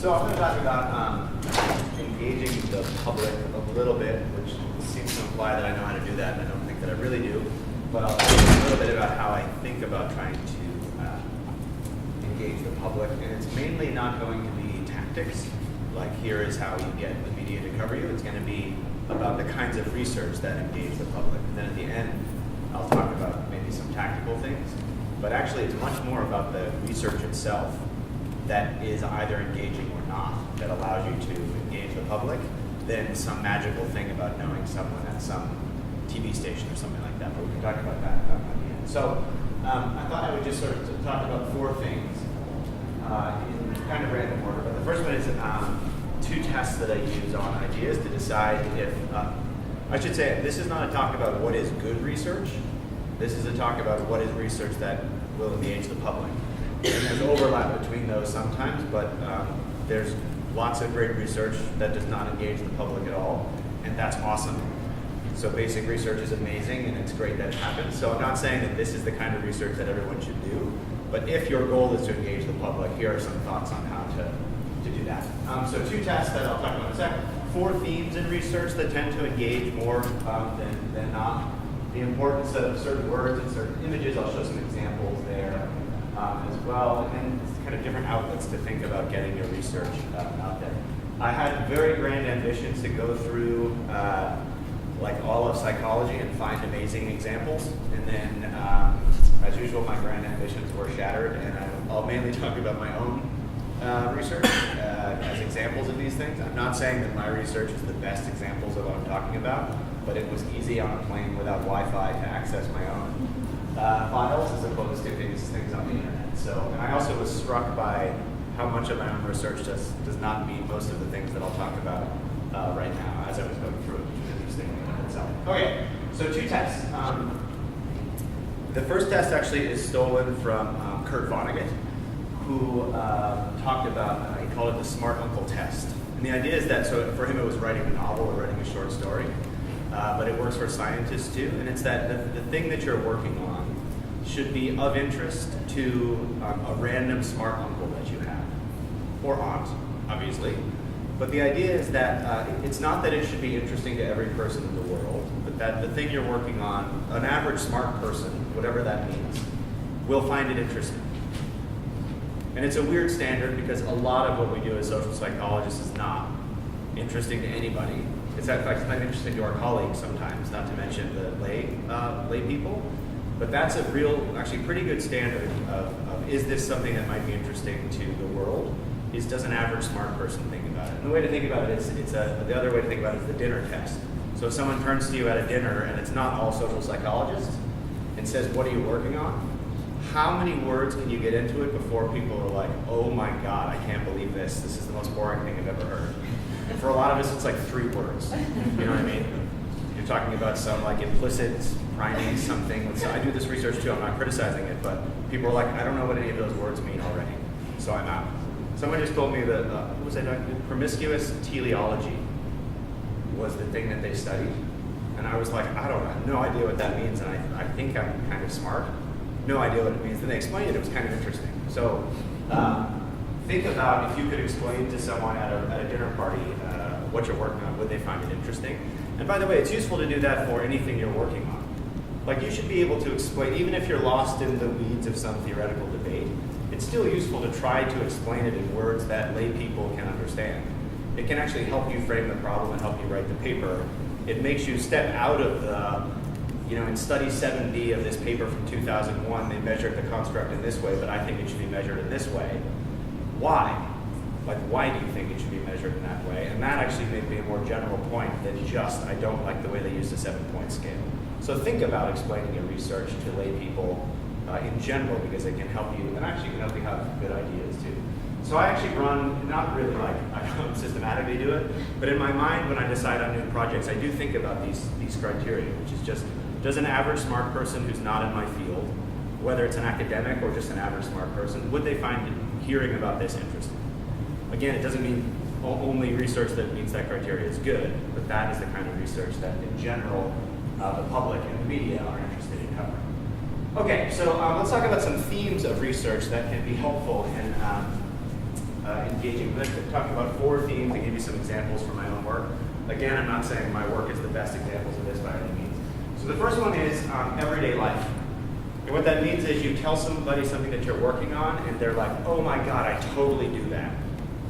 So I'm going to talk about engaging the public a little bit, which seems to imply that I know how to do that, and I don't think that I really do. But I'll talk a little bit about how I think about trying to engage the public. And it's mainly not going to be tactics, like here is how you get the media to cover you. It's going to be about the kinds of research that engage the public. And then at the end, I'll talk about maybe some tactical things. But actually, it's much more about the research itself that is either engaging or not, that allows you to engage the public, than some magical thing about knowing someone at some TV station or something like that. But we can talk about that at the end. So I thought I would just sort of talk about four things in kind of random order. But the first one is two tests that I use on ideas to decide if, I should say, this is not a talk about what is good research. This is a talk about what is research that will engage the public. And there's overlap between those sometimes, but there's lots of great research that does not engage the public at all, and that's awesome. So basic research is amazing, and it's great that it happens. So I'm not saying that this is the kind of research that everyone should do, but if your goal is to engage the public, here are some thoughts on how to do that. So two tests that I'll talk about in a second. Four themes in research that tend to engage more than not. The importance of certain words and certain images. I'll show some examples there as well. And then kind of different outlets to think about getting your research out there. I had very grand ambitions to go through like all of psychology and find amazing examples. And then, as usual, my grand ambitions were shattered. And I'll mainly talk about my own research as examples of these things. I'm not saying that my research is the best examples of what I'm talking about, but it was easy on a plane without Wi-Fi to access my own files as opposed to things on the internet. So, and I also was struck by how much of my own research does not meet most of the things that I'll talk about right now as I was going through it, which is interesting in itself. Okay, so two tests. The first test actually is stolen from Kurt Vonnegut, who talked about, he called it the smart uncle test. And the idea is that, so for him it was writing a novel or writing a short story, but it works for scientists too, and it's that the thing that you're working on should be of interest to a random smart uncle that you have, or aunt, obviously. But the idea is that it's not that it should be interesting to every person in the world, but that the thing you're working on, an average smart person, whatever that means, will find it interesting. And it's a weird standard because a lot of what we do as social psychologists is not interesting to anybody. It's in fact not interesting to our colleagues sometimes, not to mention the lay people. But that's a real, actually pretty good standard of is this something that might be interesting to the world? Does an average smart person think about it? And the way to think about it is, the other way to think about it is the dinner test. So if someone turns to you at a dinner and it's not all social psychologists and says, what are you working on? How many words can you get into it before people are like, oh my God, I can't believe this. This is the most boring thing I've ever heard. And for a lot of us, it's like 3 words. You know what I mean? You're talking about some like implicit priming something. So I do this research too. I'm not criticizing it, but people are like, I don't know what any of those words mean already. So I'm out. Someone just told me that, what was it? Promiscuous teleology was the thing that they studied. And I was like, I have no idea what that means. And I think I'm kind of smart. No idea what it means. Then they explained it. It was kind of interesting. So think about if you could explain to someone at a dinner party what you're working on, would they find it interesting? And by the way, it's useful to do that for anything you're working on. Like you should be able to explain, even if you're lost in the weeds of some theoretical debate, it's still useful to try to explain it in words that lay people can understand. It can actually help you frame the problem and help you write the paper. It makes you step out of the, in study 7B of this paper from 2001, they measured the construct in this way, but I think it should be measured in this way. Why? Like, why do you think it should be measured in that way? And that actually may be a more general point than just, I don't like the way they use the 7-point scale. So think about explaining your research to lay people in general, because it can help you, and actually can help you have good ideas too. So I actually run, not really like I don't systematically do it, but in my mind when I decide on new projects, I do think about these criteria, which is just, does an average smart person who's not in my field, whether it's an academic or just an average smart person, would they find hearing about this interesting? Again, it doesn't mean only research that meets that criteria is good, but that is the kind of research that in general the public and the media are interested in covering. Okay, so let's talk about some themes of research that can be helpful in engaging. I'm going to talk about 4 themes and give you some examples from my own work. Again, I'm not saying my work is the best examples of this by any means. So the first one is everyday life. And what that means is you tell somebody something that you're working on, and they're like, oh my God, I totally do that.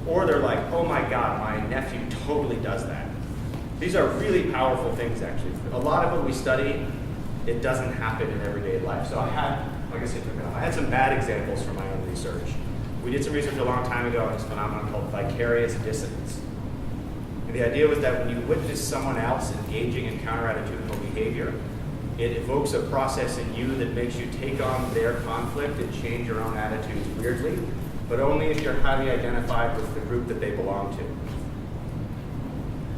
Or they're like, oh my God, my nephew totally does that. These are really powerful things, actually. A lot of what we study, it doesn't happen in everyday life. So I had some bad examples from my own research. We did some research a long time ago on this phenomenon called vicarious dissonance. And the idea was that when you witness someone else engaging in counter-attitudinal behavior, it evokes a process in you that makes you take on their conflict and change your own attitudes weirdly, but only if you're highly identified with the group that they belong to.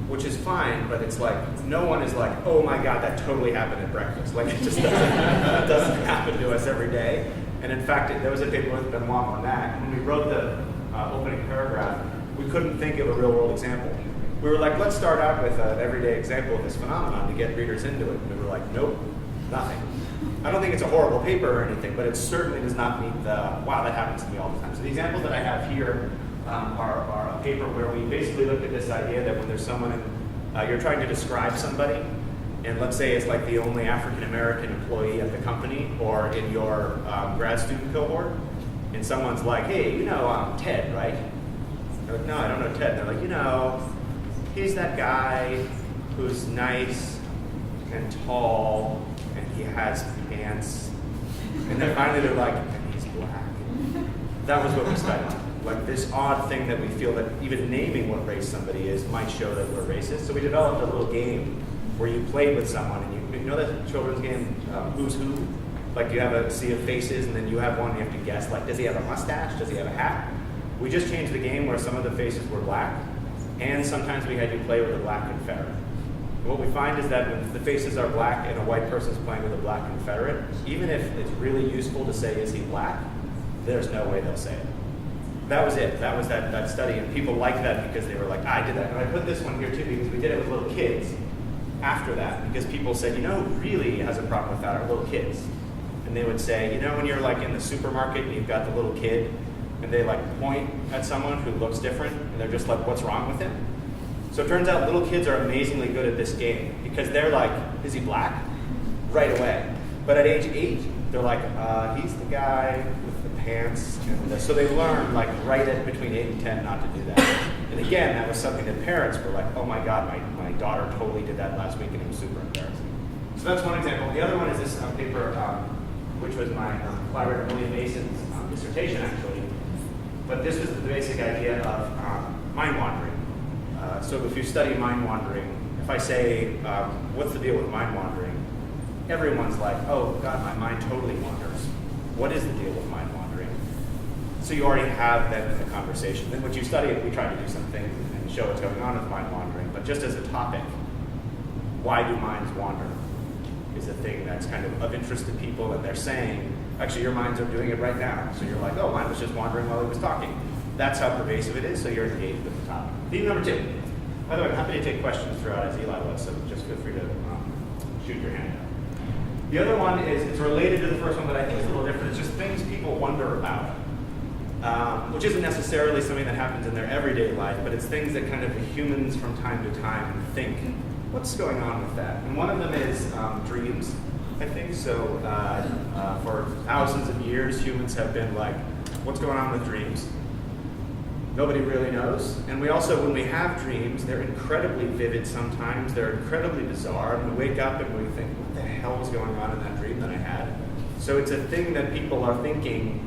Which is fine, but it's like, no one is like, oh my God, that totally happened at breakfast. Like, it just doesn't happen to us every day. And in fact, there was a paper with Benoit on that. When we wrote the opening paragraph, we couldn't think of a real world example. We were like, let's start out with an everyday example of this phenomenon to get readers into it. And we were like, nope, nothing. I don't think it's a horrible paper or anything, but it certainly does not meet the, wow, that happens to me all the time. So the examples that I have here are a paper where we basically looked at this idea that when there's someone, you're trying to describe somebody, and let's say it's like the only African-American employee at the company or in your grad student cohort, and someone's like, hey, you know Ted, right? They're like, no, I don't know Ted. And they're like, you know, he's that guy who's nice and tall, and he has pants. And then finally they're like, and he's black. That was what we studied. Like this odd thing that we feel that even naming what race somebody is might show that we're racist. So we developed a little game where you played with someone, and you know that children's game, Who's Who? Like you have a sea of faces, and then you have one, you have to guess, like, does he have a mustache? Does he have a hat? We just changed the game where some of the faces were black, and sometimes we had you play with a black Confederate. And what we find is that when the faces are black and a white person's playing with a black Confederate, even if it's really useful to say, is he black? There's no way they'll say it. That was it. That was that study, and people liked that because they were like, I did that. And I put this one here too because we did it with little kids after that, because people said, you know who really has a problem with that are little kids. And they would say, you know when you're like in the supermarket and you've got the little kid and they like point at someone who looks different and they're just like, what's wrong with him? So it turns out little kids are amazingly good at this game because they're like, is he black? Right away. But at age 8, they're like, he's the guy with the pants. And so they learn like right at between 8 and 10 not to do that. And again, that was something that parents were like, oh my God, my daughter totally did that last week and it was super embarrassing. So that's one example. The other one is this paper, which was my collaborator William Mason's dissertation actually. But this was the basic idea of mind wandering. So if you study mind wandering, if I say, what's the deal with mind wandering? Everyone's like, oh God, my mind totally wanders. What is the deal with mind wandering? So you already have that in the conversation. Then what you study, we try to do some things and show what's going on with mind wandering. But just as a topic, why do minds wander is a thing that's kind of interest to people, and they're saying, actually your minds are doing it right now. So you're like, oh, mine was just wandering while he was talking. That's how pervasive it is, so you're engaged with the topic. Theme number 2. By the way, I'm happy to take questions throughout as Eli was, so just feel free to shoot your hand out. The other one is, it's related to the first one, but I think it's a little different. It's just things people wonder about, which isn't necessarily something that happens in their everyday life, but it's things that kind of humans from time to time think, what's going on with that? And one of them is dreams, I think. So for thousands of years, humans have been like, what's going on with dreams? Nobody really knows. And we also, when we have dreams, they're incredibly vivid sometimes. They're incredibly bizarre. And we wake up and we think, what the hell was going on in that dream that I had? So it's a thing that people are thinking,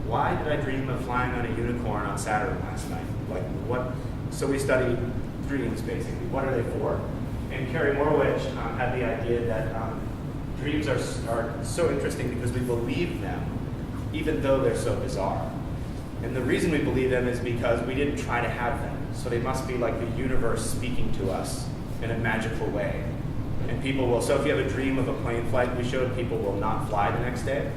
why did I dream of flying on a unicorn on Saturn last night? Like what? So we study dreams basically. What are they for? And Carrie Morwich had the idea that dreams are so interesting because we believe them, even though they're so bizarre. And the reason we believe them is because we didn't try to have them. So they must be like the universe speaking to us in a magical way. And people will, so if you have a dream of a plane flight, we showed people will not fly the next day,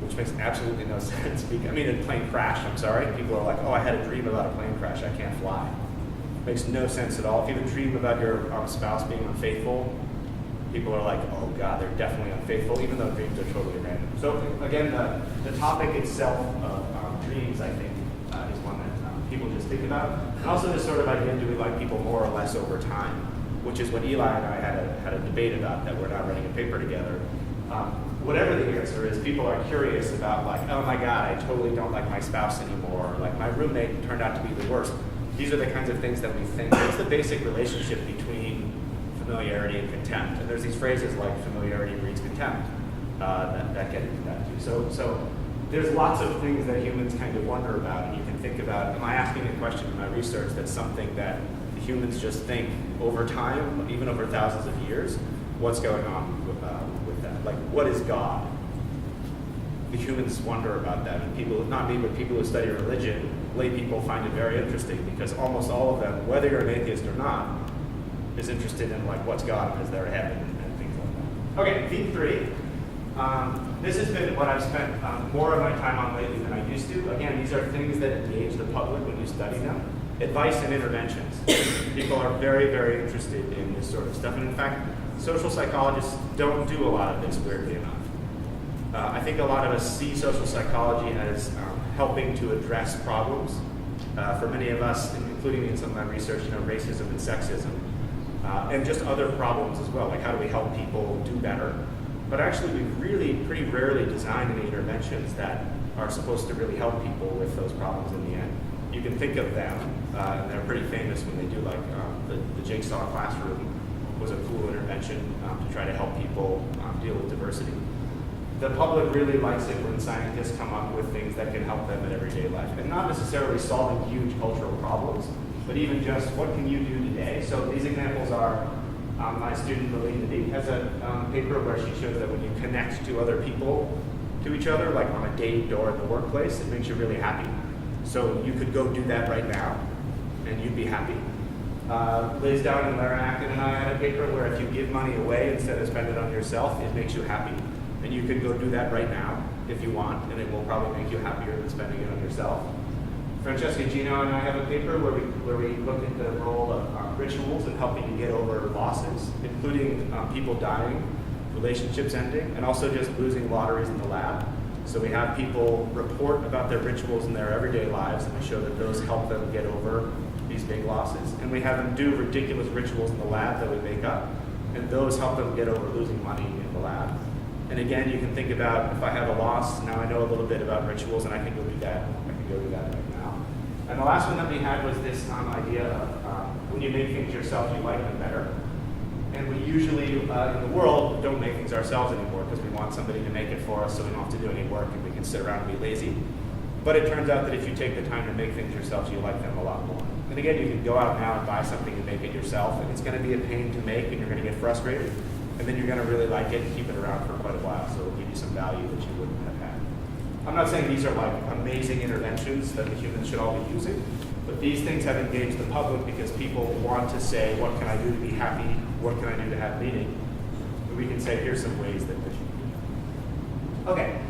which makes absolutely no sense. I mean, a plane crash, I'm sorry. People are like, oh, I had a dream about a plane crash, I can't fly. Makes no sense at all. If you have a dream about your spouse being unfaithful, people are like, oh God, they're definitely unfaithful, even though dreams are totally random. So again, the topic itself of dreams, I think, is one that people just think about. And also this sort of idea, do we like people more or less over time, which is what Eli and I had a debate about that we're now writing a paper together. Whatever the answer is, people are curious about like, oh my God, I totally don't like my spouse anymore, or like my roommate turned out to be the worst. These are the kinds of things that we think. It's the basic relationship between familiarity and contempt. And there's these phrases like familiarity breeds contempt that get into that too. So there's lots of things that humans kind of wonder about, and you can think about, am I asking a question in my research that's something that the humans just think over time, even over thousands of years, what's going on with that? Like, what is God? The humans wonder about that, and people, not me, but people who study religion, lay people find it very interesting, because almost all of them, whether you're an atheist or not, is interested in like what's God and is there a heaven and things like that. Okay, theme 3. This has been what I've spent more of my time on lately than I used to. Again, these are things that engage the public when you study them. Advice and interventions. People are very, very interested in this sort of stuff. And in fact, social psychologists don't do a lot of this, weirdly enough. I think a lot of us see social psychology as helping to address problems. For many of us, including in some of my research, racism and sexism, and just other problems as well, like how do we help people do better. But actually, we really pretty rarely design any interventions that are supposed to really help people with those problems in the end. You can think of them, and they're pretty famous when they do, like the Jigsaw classroom was a cool intervention to try to help people deal with diversity. The public really likes it when scientists come up with things that can help them in everyday life, and not necessarily solving huge cultural problems, but even just what can you do today. So these examples are, my student Lillian has a paper where she shows that when you connect to other people, to each other, like on a date or in the workplace, it makes you really happy. So you could go do that right now, and you'd be happy. Liz Dowd and Lara Acton and I had a paper where if you give money away instead of spend it on yourself, it makes you happy. And you could go do that right now if you want, and it will probably make you happier than spending it on yourself. Francesca Gino and I have a paper where we look at the role of rituals in helping you get over losses, including people dying, relationships ending, and also just losing lotteries in the lab. So we have people report about their rituals in their everyday lives, and we show that those help them get over these big losses. And we have them do ridiculous rituals in the lab that we make up, and those help them get over losing money in the lab. And again, you can think about, if I have a loss, now I know a little bit about rituals, and I can go do that. I can go do that right now. And the last one that we had was this idea of when you make things yourself, you like them better. And we usually, in the world, don't make things ourselves anymore because we want somebody to make it for us so we don't have to do any work and we can sit around and be lazy. But it turns out that if you take the time to make things yourself, you like them a lot more. And again, you can go out now and buy something and make it yourself, and it's going to be a pain to make, and you're going to get frustrated. And then you're going to really like it and keep it around for quite a while, so it'll give you some value that you wouldn't have had. I'm not saying these are like amazing interventions that the humans should all be using, but these things have engaged the public because people want to say, what can I do to be happy? What can I do to have meaning? And we can say, here's some ways that this should be. Okay.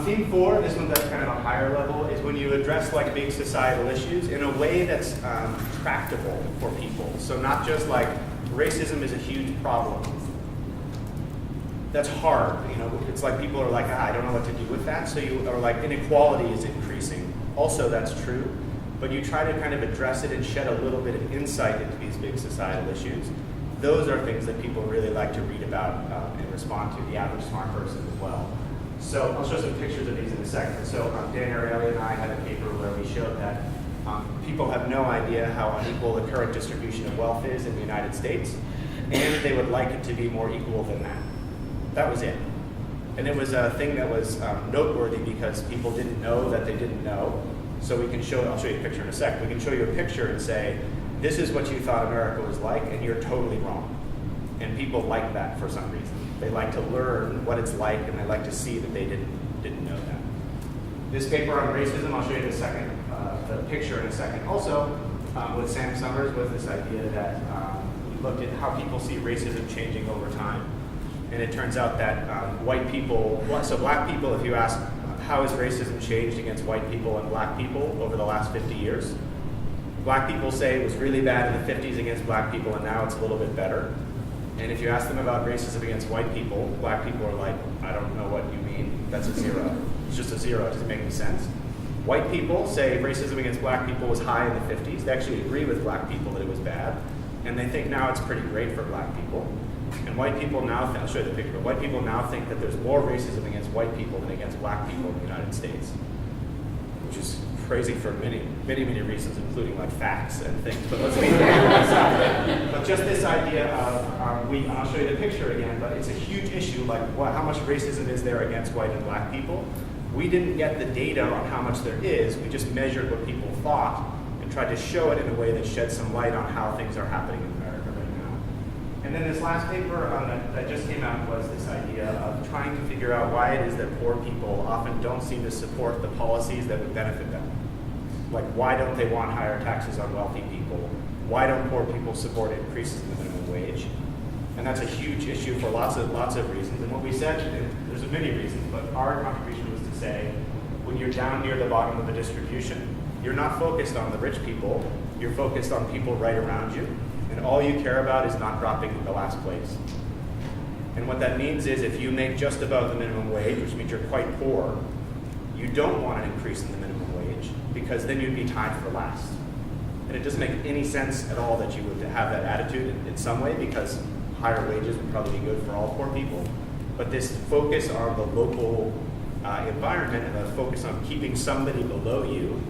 Theme 4, this one's at kind of a higher level, is when you address like big societal issues in a way that's tractable for people. So not just like racism is a huge problem. That's hard, it's like people are like, I don't know what to do with that. So you are like, inequality is increasing. Also, that's true, but you try to kind of address it and shed a little bit of insight into these big societal issues. Those are things that people really like to read about and respond to, the average smart person as well. So I'll show some pictures of these in a second. So Dan Ariely and I had a paper where we showed that people have no idea how unequal the current distribution of wealth is in the United States, and they would like it to be more equal than that. That was it. And it was a thing that was noteworthy because people didn't know that they didn't know. So we can show, I'll show you a picture in a sec. We can show you a picture and say, this is what you thought America was like, and you're totally wrong. And people like that for some reason. They like to learn what it's like, and they like to see that they didn't know that. This paper on racism, I'll show you in a second, the picture in a second. Also, with Sam Summers was this idea that we looked at how people see racism changing over time. And it turns out that white people, so black people, if you ask, how has racism changed against white people and black people over the last 50 years? Black people say it was really bad in the 50s against black people, and now it's a little bit better. And if you ask them about racism against white people, black people are like, I don't know what you mean. That's a zero. It's just a zero. It doesn't make any sense. White people say racism against black people was high in the 50s. They actually agree with black people that it was bad. And they think now it's pretty great for black people. And white people now, I'll show you the picture, but white people now think that there's more racism against white people than against black people in the United States, which is crazy for many reasons, including like facts and things. But let's leave that. But just this idea of, I'll show you the picture again, but it's a huge issue, like how much racism is there against white and black people? We didn't get the data on how much there is, we just measured what people thought and tried to show it in a way that shed some light on how things are happening in America right now. And then this last paper that just came out was this idea of trying to figure out why it is that poor people often don't seem to support the policies that would benefit them. Like, why don't they want higher taxes on wealthy people? Why don't poor people support increases in the minimum wage? And that's a huge issue for lots of reasons. And what we said, there's many reasons, but our contribution was to say, when you're down near the bottom of the distribution, you're not focused on the rich people, you're focused on people right around you, and all you care about is not dropping in the last place. And what that means is if you make just above the minimum wage, which means you're quite poor, you don't want an increase in the minimum wage, because then you'd be tied for last. And it doesn't make any sense at all that you would have that attitude in some way, because higher wages would probably be good for all poor people. But this focus on the local environment and the focus on keeping somebody below you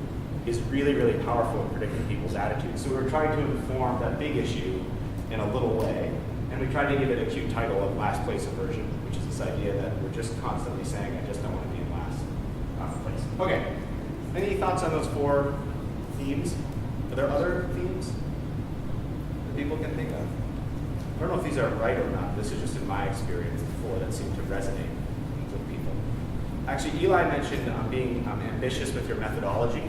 is really powerful in predicting people's attitudes. So we're trying to inform that big issue in a little way, and we tried to give it a cute title of last place aversion, which is this idea that we're just constantly saying, I just don't want to be in last place. Okay, any thoughts on those 4 themes? Are there other themes that people can think of? I don't know if these are right or not. This is just in my experience before that seemed to resonate with people. Actually, Eli mentioned being ambitious with your methodology.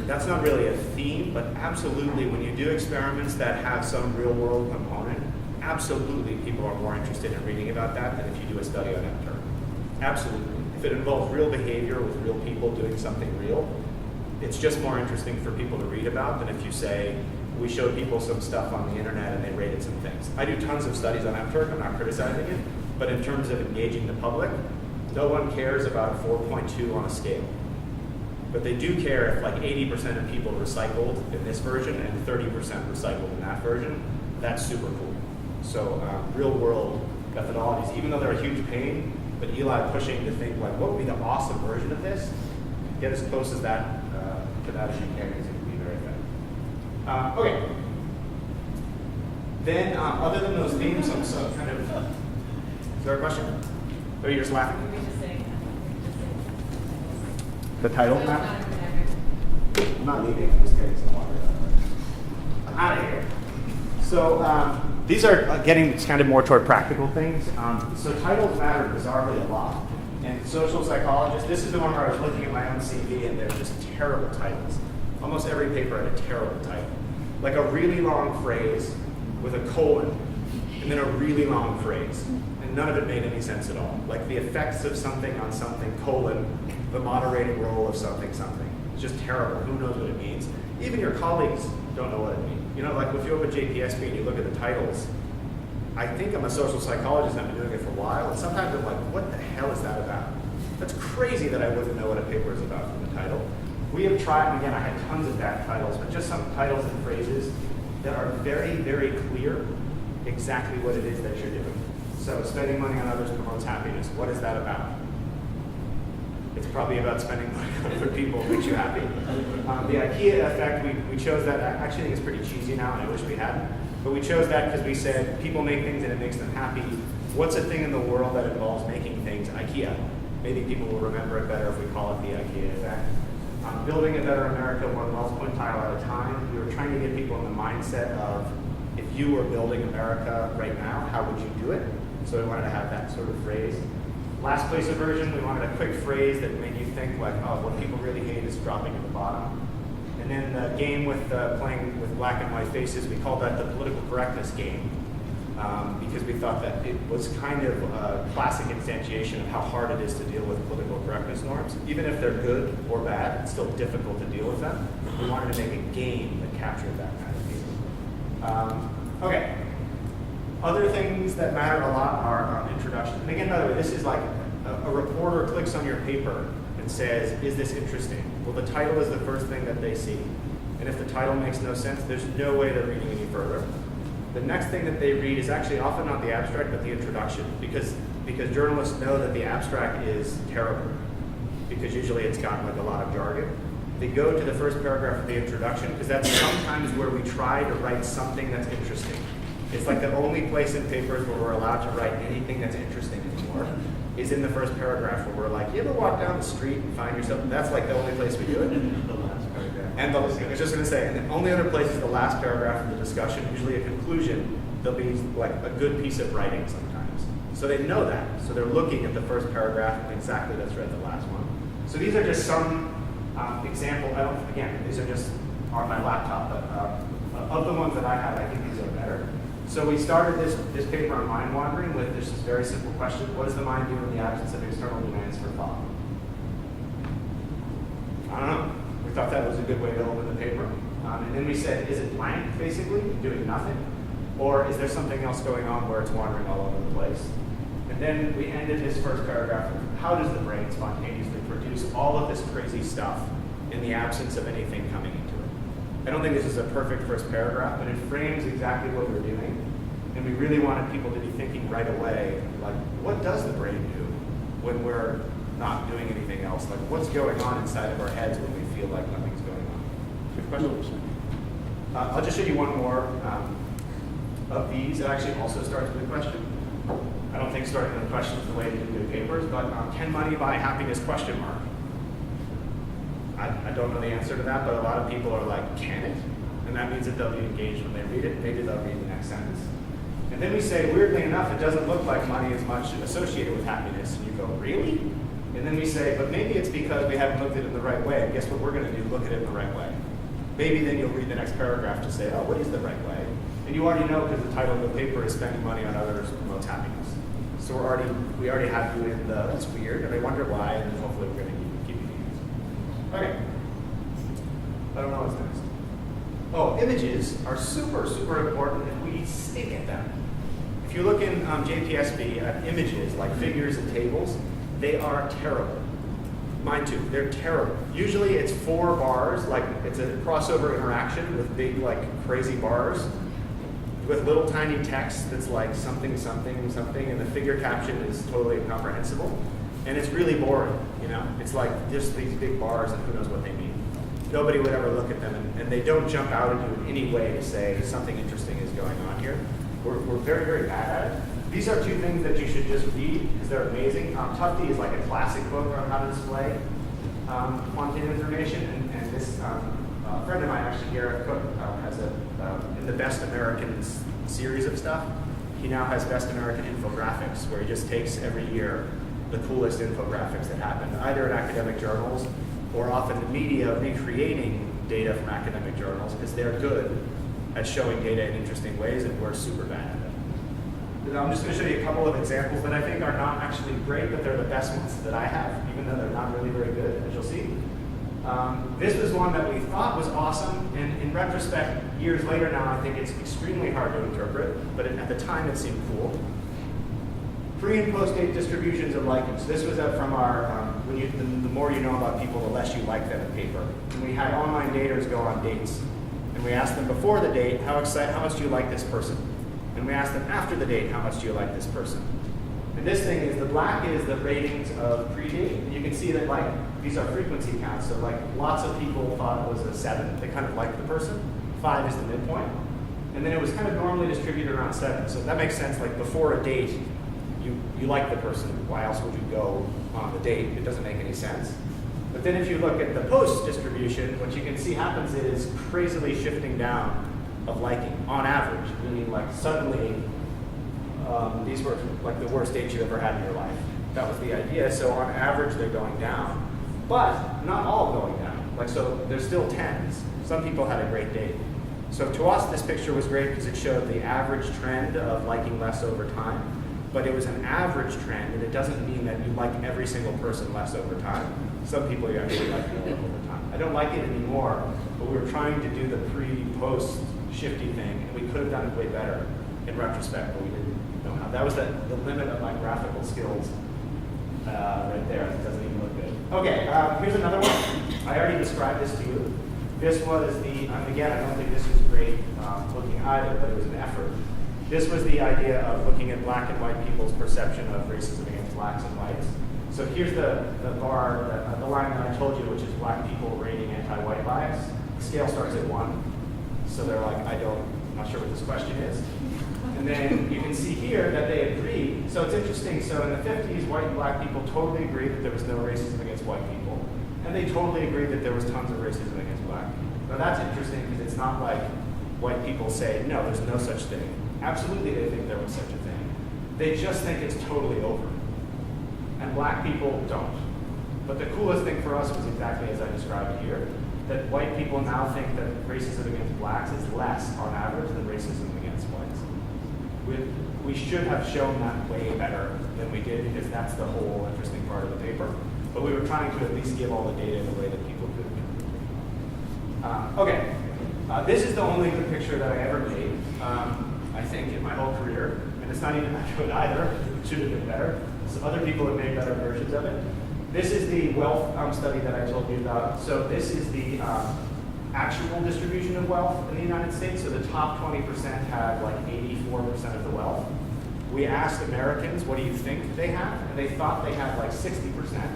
That's not really a theme, but absolutely when you do experiments that have some real world component, absolutely people are more interested in reading about that than if you do a study on intern. Absolutely. If it involves real behavior with real people doing something real, it's just more interesting for people to read about than if you say, we showed people some stuff on the internet and they rated some things. I do tons of studies on MTurk, I'm not criticizing it, but in terms of engaging the public, no one cares about a 4.2 on a scale. But they do care if like 80% of people recycled in this version and 30% recycled in that version. That's super cool. So real world methodologies, even though they're a huge pain, but Eli pushing to think like, what would be the awesome version of this? Get as close as that to that as you can, because it can be very effective. Okay. Then, other than those themes, I'm so kind of. Is there a question? Or are you just laughing? The title map? I'm not leaving. I'm just getting some water. I'm out of here. So these are getting kind of more toward practical things. So titles matter bizarrely a lot. And social psychologists, this is the one where I was looking at my own CV and they're just terrible titles. Almost every paper had a terrible title. Like a really long phrase with a colon, and then a really long phrase. And none of it made any sense at all. Like the effects of something on something, colon, the moderating role of something, something. It's just terrible. Who knows what it means? Even your colleagues don't know what it means. You know, like if you open JPSP and you look at the titles, I think I'm a social psychologist and I've been doing it for a while, and sometimes I'm like, what the hell is that about? That's crazy that I wouldn't know what a paper is about from the title. We have tried, and again, I had tons of bad titles, but just some titles and phrases that are very clear exactly what it is that you're doing. So spending money on others promotes happiness. What is that about? It's probably about spending money on other people makes you happy. The IKEA effect, we chose that. I actually think it's pretty cheesy now, and I wish we hadn't. But we chose that because we said people make things and it makes them happy. What's a thing in the world that involves making things? IKEA. Maybe people will remember it better if we call it the IKEA effect. Building a better America one wealth quintile at a time. We were trying to get people in the mindset of, if you were building America right now, how would you do it? So we wanted to have that sort of phrase. Last place aversion, we wanted a quick phrase that made you think like, oh, what people really hate is dropping at the bottom. And then the game with playing with black and white faces, we called that the political correctness game. Because we thought that it was kind of a classic instantiation of how hard it is to deal with political correctness norms. Even if they're good or bad, it's still difficult to deal with them. We wanted to make a game that captured that kind of feeling. Okay. Other things that matter a lot are introduction. And again, by the way, this is like a reporter clicks on your paper and says, is this interesting? Well, the title is the first thing that they see. And if the title makes no sense, there's no way they're reading any further. The next thing that they read is actually often not the abstract, but the introduction, because journalists know that the abstract is terrible, because usually it's got like a lot of jargon. They go to the first paragraph of the introduction, because that's sometimes where we try to write something that's interesting. It's like the only place in papers where we're allowed to write anything that's interesting anymore is in the first paragraph, where we're like, you ever walk down the street and find yourself, that's like the only place we do it. The last paragraph. And I was just going to say, and the only other place is the last paragraph of the discussion, usually a conclusion. There'll be like a good piece of writing sometimes. So they know that. So they're looking at the first paragraph and exactly that's read the last one. So these are just some example. Again, these are just on my laptop, but of the ones that I have, I think these are better. So we started this paper on mind wandering with this very simple question: what does the mind do in the absence of external demands for thought? I don't know. We thought that was a good way to open the paper. And then we said, is it blank, basically, doing nothing? Or is there something else going on where it's wandering all over the place? And then we ended this first paragraph with, how does the brain spontaneously produce all of this crazy stuff in the absence of anything coming into it? I don't think this is a perfect first paragraph, but it frames exactly what we're doing. And we really wanted people to be thinking right away, like, what does the brain do when we're not doing anything else? Like, what's going on inside of our heads when we feel like nothing's going on? Good question. I'll just show you one more of these. It actually also starts with a question. I don't think starting with a question is the way to do good papers, but can money buy happiness, question mark? I don't know the answer to that, but a lot of people are like, can it? And that means that they'll be engaged when they read it. Maybe they'll read the next sentence. And then we say, weirdly enough, it doesn't look like money is much associated with happiness. And you go, really? And then we say, but maybe it's because we haven't looked at it in the right way. And guess what we're going to do? Look at it in the right way. Maybe then you'll read the next paragraph to say, oh, what is the right way? And you already know, because the title of the paper is Spending Money on Others Promotes Happiness. So we already have you in the, that's weird, and I wonder why, and then hopefully we're going to keep you the answer. Okay. I don't know what's next. Oh, images are super, super important if we stink at them. If you look in JPSP at images, like figures and tables, they are terrible. Mine too, they're terrible. Usually it's 4 bars, like it's a crossover interaction with big, like crazy bars, with little tiny text that's like something, something, something, and the figure caption is totally incomprehensible. And it's really boring, you know? It's like just these big bars and who knows what they mean. Nobody would ever look at them, and they don't jump out at you in any way to say something interesting is going on here. We're very, very bad at it. These are 2 things that you should just read because they're amazing. Tufte is like a classic book on how to display quantitative information, and this friend of mine, actually, Gareth Cook, has in the Best Americans series of stuff, he now has Best American Infographics, where he just takes every year the coolest infographics that happen, either in academic journals or often the media recreating data from academic journals, because they're good at showing data in interesting ways, and we're super bad at it. And I'm just going to show you a couple of examples that I think are not actually great, but they're the best ones that I have, even though they're not really very good, as you'll see. This was one that we thought was awesome, and in retrospect, years later now, I think it's extremely hard to interpret, but at the time it seemed cool. Pre- and post-date distributions of likings. This was from our, the more you know about people, the less you like them in paper. And we had online daters go on dates. And we asked them before the date, how much do you like this person? And we asked them after the date, how much do you like this person? And this thing is, the black is the ratings of pre-date. And you can see that like these are frequency counts. So like lots of people thought it was a 7. They kind of liked the person. 5 is the midpoint. And then it was kind of normally distributed around 7. So that makes sense. Like before a date, you like the person. Why else would you go on the date? It doesn't make any sense. But then if you look at the post distribution, what you can see happens is crazily shifting down of liking on average, meaning like suddenly these were like the worst dates you ever had in your life. That was the idea. So on average, they're going down, but not all going down. Like, so there's still 10s. Some people had a great date. So to us, this picture was great because it showed the average trend of liking less over time. But it was an average trend, and it doesn't mean that you like every single person less over time. Some people you actually like more over time. I don't like it anymore, but we were trying to do the pre-post shifty thing, and we could have done it way better in retrospect, but we didn't know how. That was the limit of my graphical skills right there. It doesn't even look good. Okay, here's another one. I already described this to you. This was the, again, I don't think this is great looking either, but it was an effort. This was the idea of looking at black and white people's perception of racism against blacks and whites. So here's the bar, the line that I told you, which is black people rating anti-white bias. The scale starts at 1. So they're like, I'm not sure what this question is. And then you can see here that they agree. So it's interesting. So in the 50s, white and black people totally agreed that there was no racism against white people. And they totally agreed that there was tons of racism against black people. Now that's interesting because it's not like white people say, no, there's no such thing. Absolutely they think there was such a thing. They just think it's totally over. And black people don't. But the coolest thing for us was exactly as I described here, that white people now think that racism against blacks is less on average than racism against whites. We should have shown that way better than we did because that's the whole interesting part of the paper. But we were trying to at least give all the data in a way that people could. Okay, this is the only good picture that I ever made, I think, in my whole career. And it's not even that good either. It should have been better. Some other people have made better versions of it. This is the wealth study that I told you about. So this is the actual distribution of wealth in the United States. So the top 20% had like 84% of the wealth. We asked Americans, what do you think they have? And they thought they had like 60%.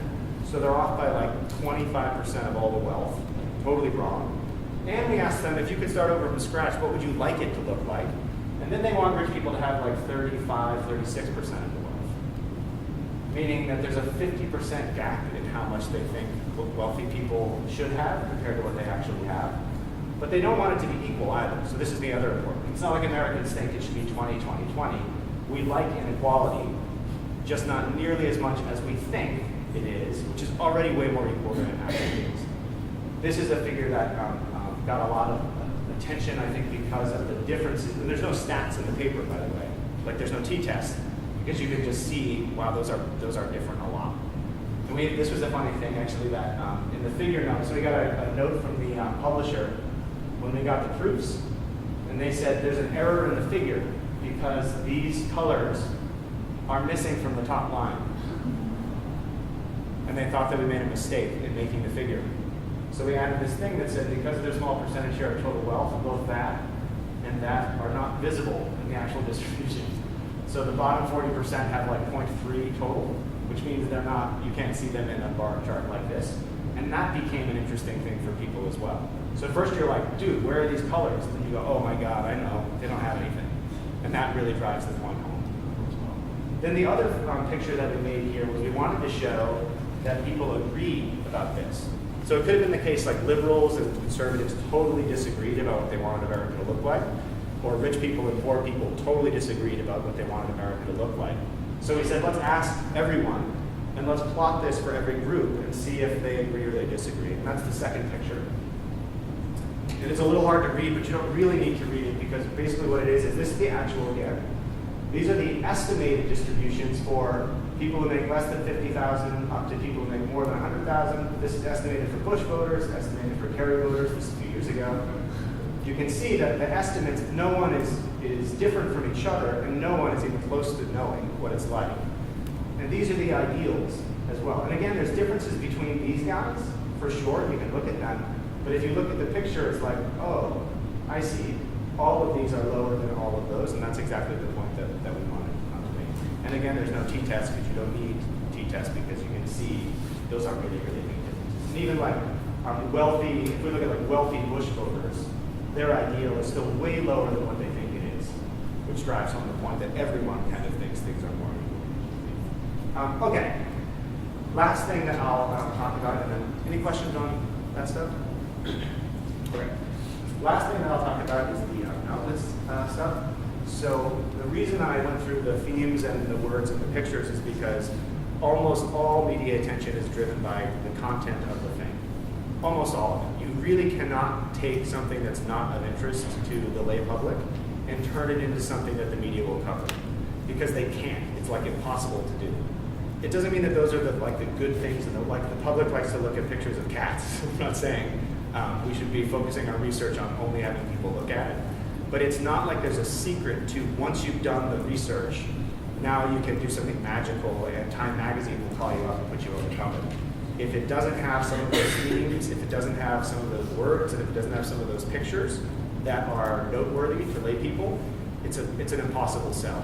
So they're off by like 25% of all the wealth. Totally wrong. And we asked them, if you could start over from scratch, what would you like it to look like? And then they want rich people to have like 35, 36% of the wealth. Meaning that there's a 50% gap in how much they think wealthy people should have compared to what they actually have. But they don't want it to be equal either. So this is the other important. It's not like Americans think it should be 20, 20, 20. We like inequality, just not nearly as much as we think it is, which is already way more equal than it actually is. This is a figure that got a lot of attention, I think, because of the differences. And there's no stats in the paper, by the way. Like there's no t-test, because you can just see, wow, those are different a lot. And this was a funny thing, actually, that in the figure note, so we got a note from the publisher when we got the proofs, and they said there's an error in the figure because these colors are missing from the top line. And they thought that we made a mistake in making the figure. So we added this thing that said because of their small percentage share of total wealth, both that and that are not visible in the actual distribution. So the bottom 40% have like 0.3 total, which means they're not, you can't see them in a bar chart like this. And that became an interesting thing for people as well. So first you're like, dude, where are these colors? And then you go, oh my God, I know, they don't have anything. And that really drives the point home as well. Then the other picture that we made here was we wanted to show that people agreed about this. So it could have been the case like liberals and conservatives totally disagreed about what they wanted America to look like, or rich people and poor people totally disagreed about what they wanted America to look like. So we said, let's ask everyone, and let's plot this for every group and see if they agree or they disagree. And that's the second picture. And it's a little hard to read, but you don't really need to read it because basically what it is this is the actual again. These are the estimated distributions for people who make less than 50,000 up to people who make more than 100,000. This is estimated for Bush voters, estimated for Kerry voters, this is a few years ago. You can see that the estimates, no one is different from each other, and no one is even close to knowing what it's like. And these are the ideals as well. And again, there's differences between these guys, for sure, you can look at them. But if you look at the picture, it's like, oh, I see. All of these are lower than all of those, and that's exactly the point that we wanted to make. And again, there's no t-test because you don't need t-test because you can see those aren't really, really big differences. And even like wealthy, if we look at like wealthy Bush voters, their ideal is still way lower than what they think it is, which drives home the point that everyone kind of thinks things are more equal. Okay, last thing that I'll talk about, and then any questions on that stuff? Okay. Last thing that I'll talk about is the outlets stuff. So the reason I went through the themes and the words and the pictures is because almost all media attention is driven by the content of the thing. Almost all of it. You really cannot take something that's not of interest to the lay public and turn it into something that the media will cover. Because they can't. It's like impossible to do. It doesn't mean that those are the good things, and the public likes to look at pictures of cats. I'm not saying we should be focusing our research on only having people look at it. But it's not like there's a secret to, once you've done the research, now you can do something magical and Time Magazine will call you up and put you on the cover. If it doesn't have some of those themes, if it doesn't have some of those words, and if it doesn't have some of those pictures that are noteworthy for lay people, it's an impossible sell.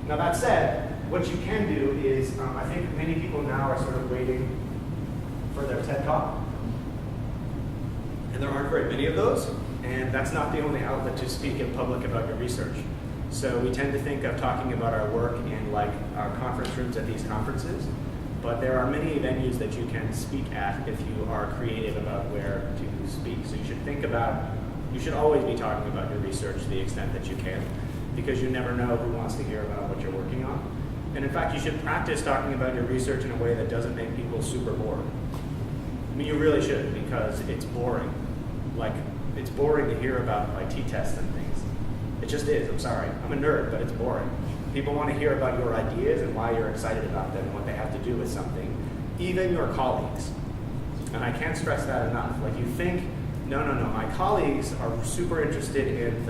Now that said, what you can do is, I think many people now are sort of waiting for their TED Talk. And there aren't very many of those, and that's not the only outlet to speak in public about your research. So we tend to think of talking about our work in like our conference rooms at these conferences, but there are many venues that you can speak at if you are creative about where to speak. So you should always be talking about your research to the extent that you can, because you never know who wants to hear about what you're working on. And in fact, you should practice talking about your research in a way that doesn't make people super bored. I mean, you really should, because it's boring. Like, it's boring to hear about IT tests and things. It just is, I'm sorry. I'm a nerd, but it's boring. People want to hear about your ideas and why you're excited about them and what they have to do with something, even your colleagues. And I can't stress that enough. Like, you think, no, my colleagues are super interested in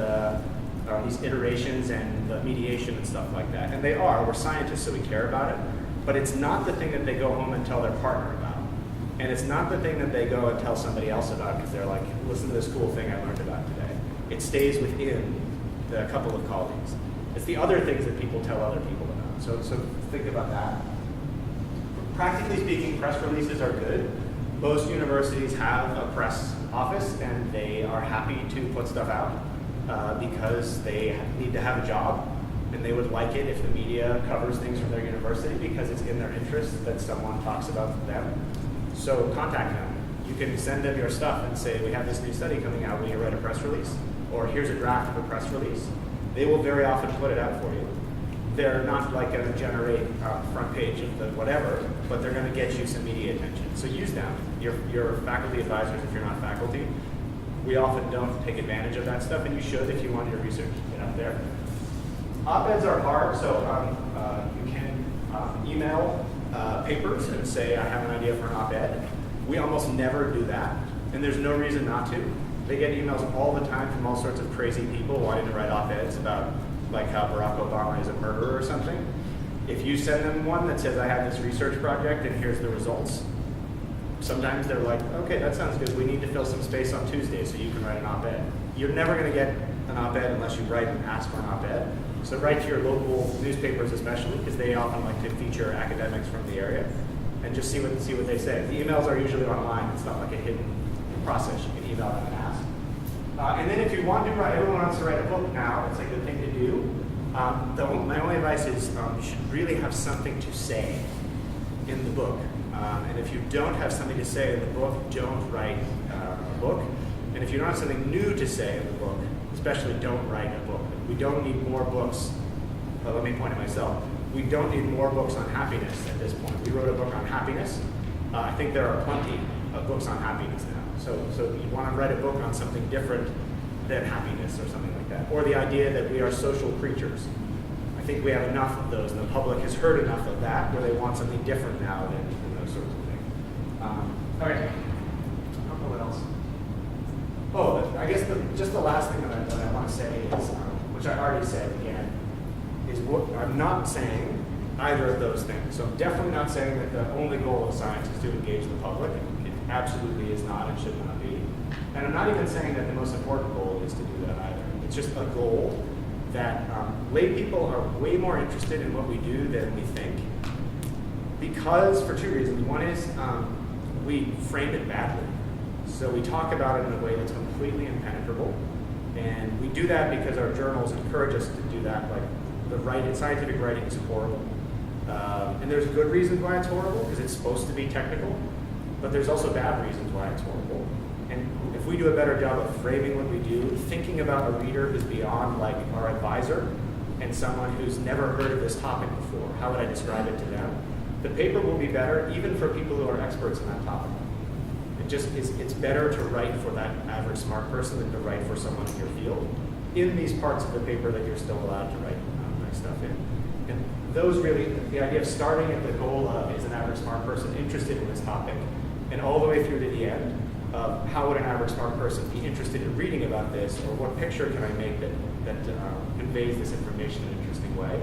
these iterations and the mediation and stuff like that. And they are. We're scientists, so we care about it. But it's not the thing that they go home and tell their partner about. And it's not the thing that they go and tell somebody else about because they're like, listen to this cool thing I learned about today. It stays within the couple of colleagues. It's the other things that people tell other people about. So think about that. Practically speaking, press releases are good. Most universities have a press office, and they are happy to put stuff out because they need to have a job, and they would like it if the media covers things from their university because it's in their interest that someone talks about them. So contact them. You can send them your stuff and say, we have this new study coming out, will you write a press release? Or here's a draft of a press release. They will very often put it out for you. They're not like going to generate front page of the whatever, but they're going to get you some media attention. So use them. Your faculty advisors, if you're not faculty, we often don't take advantage of that stuff, and you should if you want your research to get out there. Op-eds are hard, so you can email papers and say, I have an idea for an op-ed. We almost never do that, and there's no reason not to. They get emails all the time from all sorts of crazy people wanting to write op-eds about like how Barack Obama is a murderer or something. If you send them one that says, I have this research project and here's the results, sometimes they're like, okay, that sounds good. We need to fill some space on Tuesday so you can write an op-ed. You're never going to get an op-ed unless you write and ask for an op-ed. So write to your local newspapers especially, because they often like to feature academics from the area, and just see what they say. The emails are usually online. It's not like a hidden process. You can email them and ask. And then if you want to write, everyone wants to write a book now. It's a good thing to do. My only advice is you should really have something to say in the book. And if you don't have something to say in the book, don't write a book. And if you don't have something new to say in the book, especially don't write a book. We don't need more books. Let me point at myself. We don't need more books on happiness at this point. We wrote a book on happiness. I think there are plenty of books on happiness now. So you want to write a book on something different than happiness or something like that. Or the idea that we are social creatures. I think we have enough of those, and the public has heard enough of that where they want something different now than those sorts of things. All right. I don't know what else. Oh, I guess just the last thing that I want to say is, which I already said again, is what I'm not saying either of those things. So I'm definitely not saying that the only goal of science is to engage the public. It absolutely is not and should not be. And I'm not even saying that the most important goal is to do that either. It's just a goal that lay people are way more interested in what we do than we think. Because, for two reasons. One is we frame it badly. So we talk about it in a way that's completely impenetrable. And we do that because our journals encourage us to do that. Like scientific writing is horrible. And there's good reasons why it's horrible, because it's supposed to be technical. But there's also bad reasons why it's horrible. And if we do a better job of framing what we do, thinking about a reader who's beyond like our advisor and someone who's never heard of this topic before, how would I describe it to them? The paper will be better even for people who are experts in that topic. It's better to write for that average smart person than to write for someone in your field in these parts of the paper that you're still allowed to write nice stuff in. And those really, the idea of starting at the goal of is an average smart person interested in this topic, and all the way through to the end of how would an average smart person be interested in reading about this, or what picture can I make that conveys this information in an interesting way.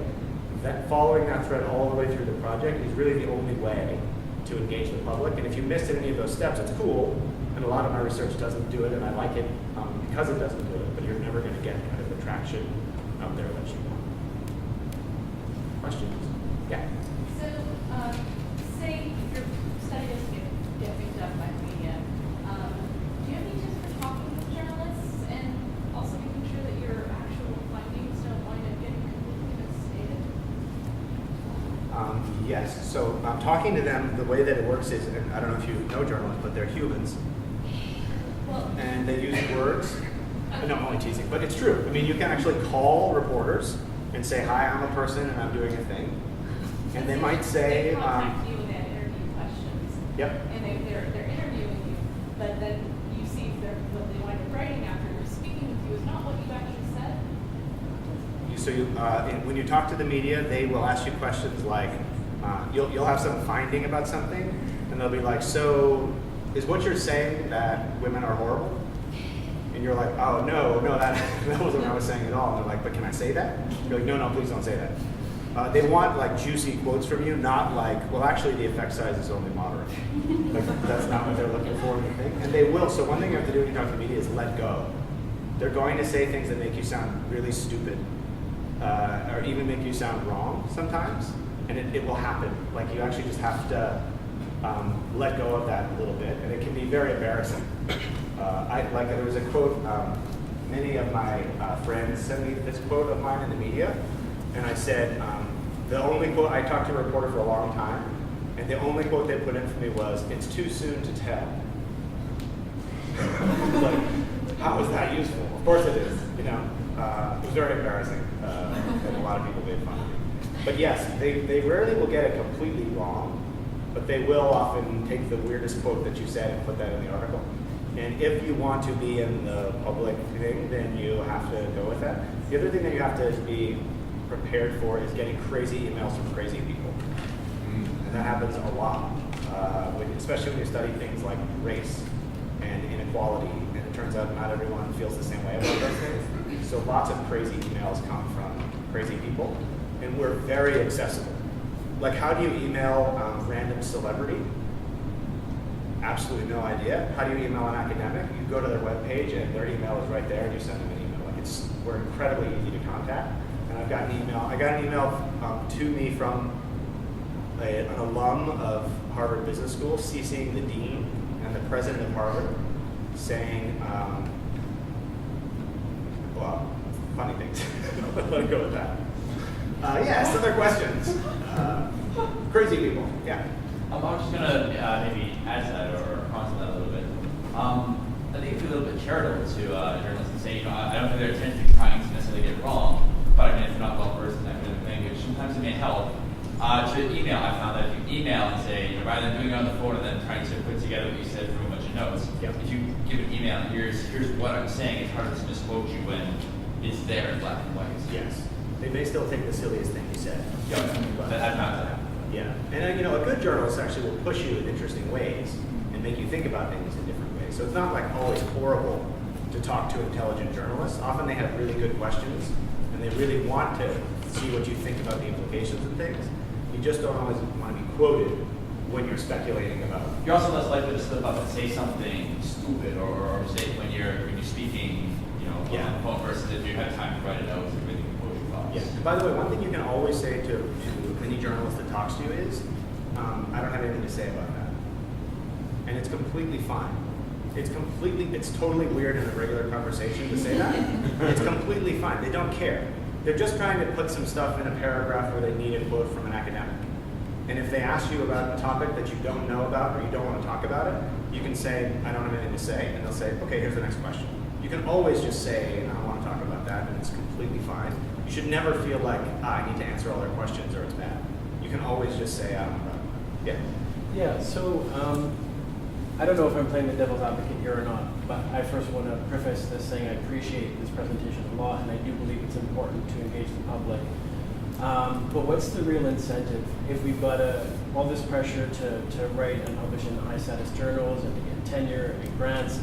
That following that thread all the way through the project is really the only way to engage the public. And if you missed any of those steps, it's cool. And a lot of my research doesn't do it, and I like it because it doesn't do it. But you're never going to get kind of the traction out there that you want. Questions? Yeah. So, say your study doesn't get picked up by the media, do you have any tips for talking with journalists and also making sure that your actual findings don't wind up getting completely misstated? Yes. So talking to them, the way that it works is, and I don't know if you know journalists, but they're humans, Well, and they use words. No, I'm only teasing, but it's true. I mean, you can actually call reporters and say, "Hi, I'm a person, and I'm doing a thing," and they might say, they contact you and they have interview questions. "Yep." And they're interviewing you, but then you see what they wind up writing after you're speaking with you is not what you actually said. When you talk to the media, they will ask you questions like, you'll have some finding about something, and they'll be like, "So, is what you're saying that women are horrible?" And you're like, "Oh, no, that wasn't what I was saying at all." And they're like, "But can I say that?" You're like, "No, please don't say that." They want like juicy quotes from you, not like, "Well, actually, the effect size is only moderate." Like, that's not what they're looking for in the thing. And they will. So one thing you have to do when you talk to the media is let go. They're going to say things that make you sound really stupid, or even make you sound wrong sometimes, and it will happen. Like, you actually just have to let go of that a little bit, and it can be very embarrassing. There was a quote, many of my friends sent me this quote of mine in the media, and I said, the only quote, I talked to a reporter for a long time, and the only quote they put in for me was, "It's too soon to tell." Like, how is that useful? Of course it is, you know. It was very embarrassing, and a lot of people made fun of me. But yes, they rarely will get it completely wrong, but they will often take the weirdest quote that you said and put that in the article. And if you want to be in the public thing, then you have to go with that. The other thing that you have to be prepared for is getting crazy emails from crazy people. And that happens a lot, especially when you study things like race and inequality. And it turns out not everyone feels the same way about those things. So lots of crazy emails come from crazy people. And we're very accessible. Like, how do you email random celebrity? Absolutely no idea. How do you email an academic? You go to their webpage and their email is right there, and you send them an email. Like, we're incredibly easy to contact. And I got an email to me from an alum of Harvard Business School, CCing the dean and the president of Harvard, saying, well, funny things. Let it go with that. Yes, other questions. Crazy people, yeah. I'm just going to maybe add to that or comment to that a little bit. I think it's a little bit charitable to journalists to say, I don't think they're intentionally trying to necessarily get it wrong, but I mean, if you're not well versed in academic language, sometimes it may help to email. I found that if you email and say, rather than doing it on the phone and then trying to put together what you said from a bunch of notes, if you give an email, here's what I'm saying, it's harder to misquote you when it's there in black and white. Yes. They may still take the silliest thing you said. Yeah, that found that. Yeah, and a good journalist actually will push you in interesting ways and make you think about things in different ways. So it's not like always horrible to talk to intelligent journalists. Often they have really good questions, and they really want to see what you think about the implications of things. You just don't always want to be quoted when you're speculating about. You're also less likely to slip up and say something stupid or say when you're speaking, on the phone versus if you had time to write a note and really compose your thoughts. Yeah. And by the way, one thing you can always say to any journalist that talks to you is, I don't have anything to say about that. And it's completely fine. It's totally weird in a regular conversation to say that. It's completely fine. They don't care. They're just trying to put some stuff in a paragraph where they need a quote from an academic. And if they ask you about a topic that you don't know about or you don't want to talk about it, you can say, I don't have anything to say. And they'll say, okay, here's the next question. You can always just say, I don't want to talk about that, and it's completely fine. You should never feel like, I need to answer all their questions or it's bad. You can always just say, I don't know. Yeah? Yeah, so I don't know if I'm playing the devil's advocate here or not, but I first want to preface this saying I appreciate this presentation a lot, and I do believe it's important to engage the public. But what's the real incentive if we've got all this pressure to write and publish in high-status journals and to get tenure and grants,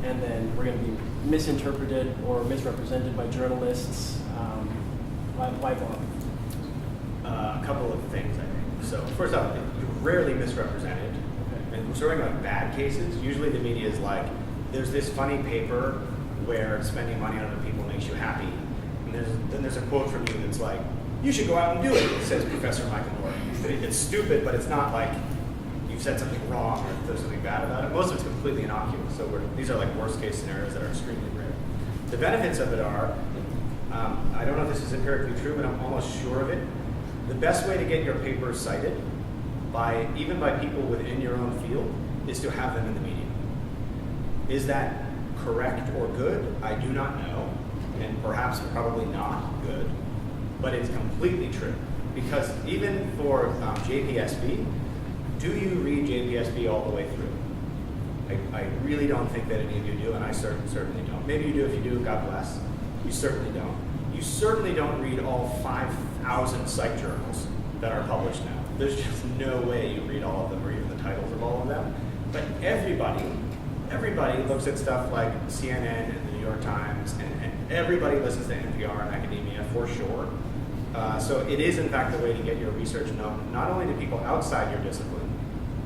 and then we're going to be misinterpreted or misrepresented by journalists? Why bother? A couple of things, I think. So first off, rarely misrepresented. Okay. And sort of like bad cases, usually the media is like, there's this funny paper where spending money on other people makes you happy. And then there's a quote from you that's like, you should go out and do it, says Professor Michael Norton. It's stupid, but it's not like you've said something wrong or there's something bad about it. Most of it's completely innocuous. So these are like worst case scenarios that are extremely rare. The benefits of it are, I don't know if this is empirically true, but I'm almost sure of it. The best way to get your papers cited, even by people within your own field, is to have them in the media. Is that correct or good? I do not know, and perhaps probably not good, but it's completely true. Because even for JPSP, do you read JPSP all the way through? I really don't think that any of you do, and I certainly don't. Maybe you do. If you do, God bless. You certainly don't. You certainly don't read all 5,000 psych journals that are published now. There's just no way you read all of them or even the titles of all of them. But everybody looks at stuff like CNN and the New York Times, and everybody listens to NPR and academia for sure. So it is, in fact, the way to get your research known, not only to people outside your discipline,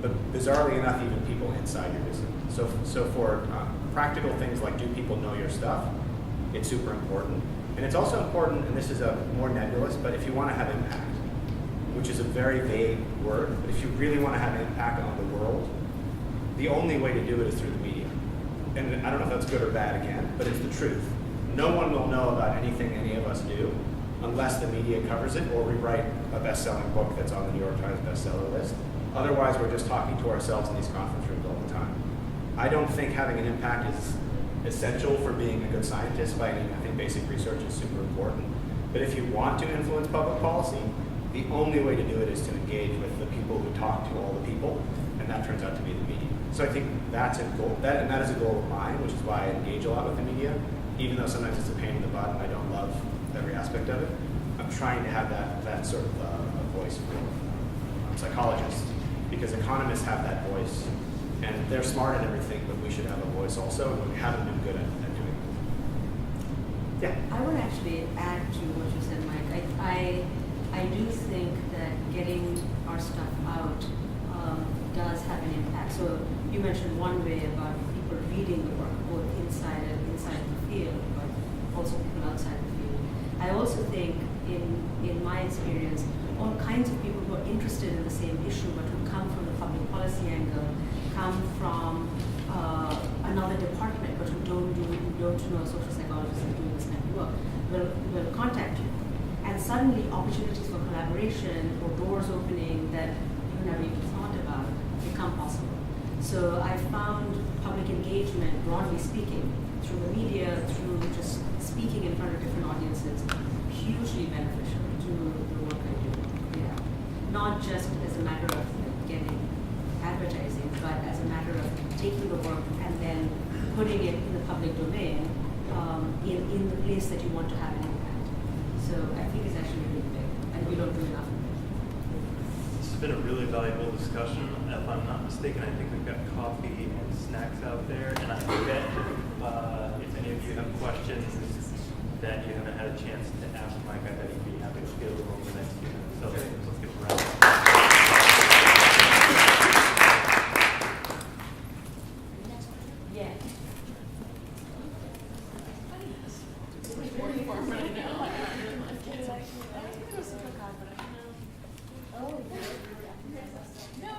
but bizarrely enough, even people inside your discipline. So for practical things like do people know your stuff, it's super important. And it's also important, and this is a more nebulous, but if you want to have impact, which is a very vague word, but if you really want to have impact on the world, the only way to do it is through the media. And I don't know if that's good or bad again, but it's the truth. No one will know about anything any of us do unless the media covers it or we write a best-selling book that's on the New York Times bestseller list. Otherwise, we're just talking to ourselves in these conference rooms all the time. I don't think having an impact is essential for being a good scientist by any, I think basic research is super important. But if you want to influence public policy, the only way to do it is to engage with the people who talk to all the people, and that turns out to be the media. So I think that's a goal, that is a goal of mine, which is why I engage a lot with the media, even though sometimes it's a pain in the butt and I don't love every aspect of it. I'm trying to have that sort of a voice for psychologists, because economists have that voice, and they're smart at everything, but we should have a voice also, and we haven't been good at doing it. Yeah. I would actually add to what you said, Mike. I do think that getting our stuff out does have an impact. So you mentioned one way about people reading the work, both inside the field, but also people outside the field. I also think, in my experience, all kinds of people who are interested in the same issue, but who come from the public policy angle, come from another department, but who don't know social psychologists and doing this kind of work, will contact you. And suddenly opportunities for collaboration or doors opening that you never even thought about become possible. So I found public engagement, broadly speaking, through the media, through just speaking in front of different audiences, hugely beneficial to the work I do. Yeah. Not just as a matter of getting advertising, but as a matter of taking the work and then putting it in the public domain in the place that you want to have an impact. So I think it's actually really big, and we don't do enough of it. This has been a really valuable discussion. If I'm not mistaken, I think we've got coffee and snacks out there, and I bet if any of you have questions that you haven't had a chance to ask Mike, I bet he'd be happy to get over the next few minutes. So let's get around. Yeah. No.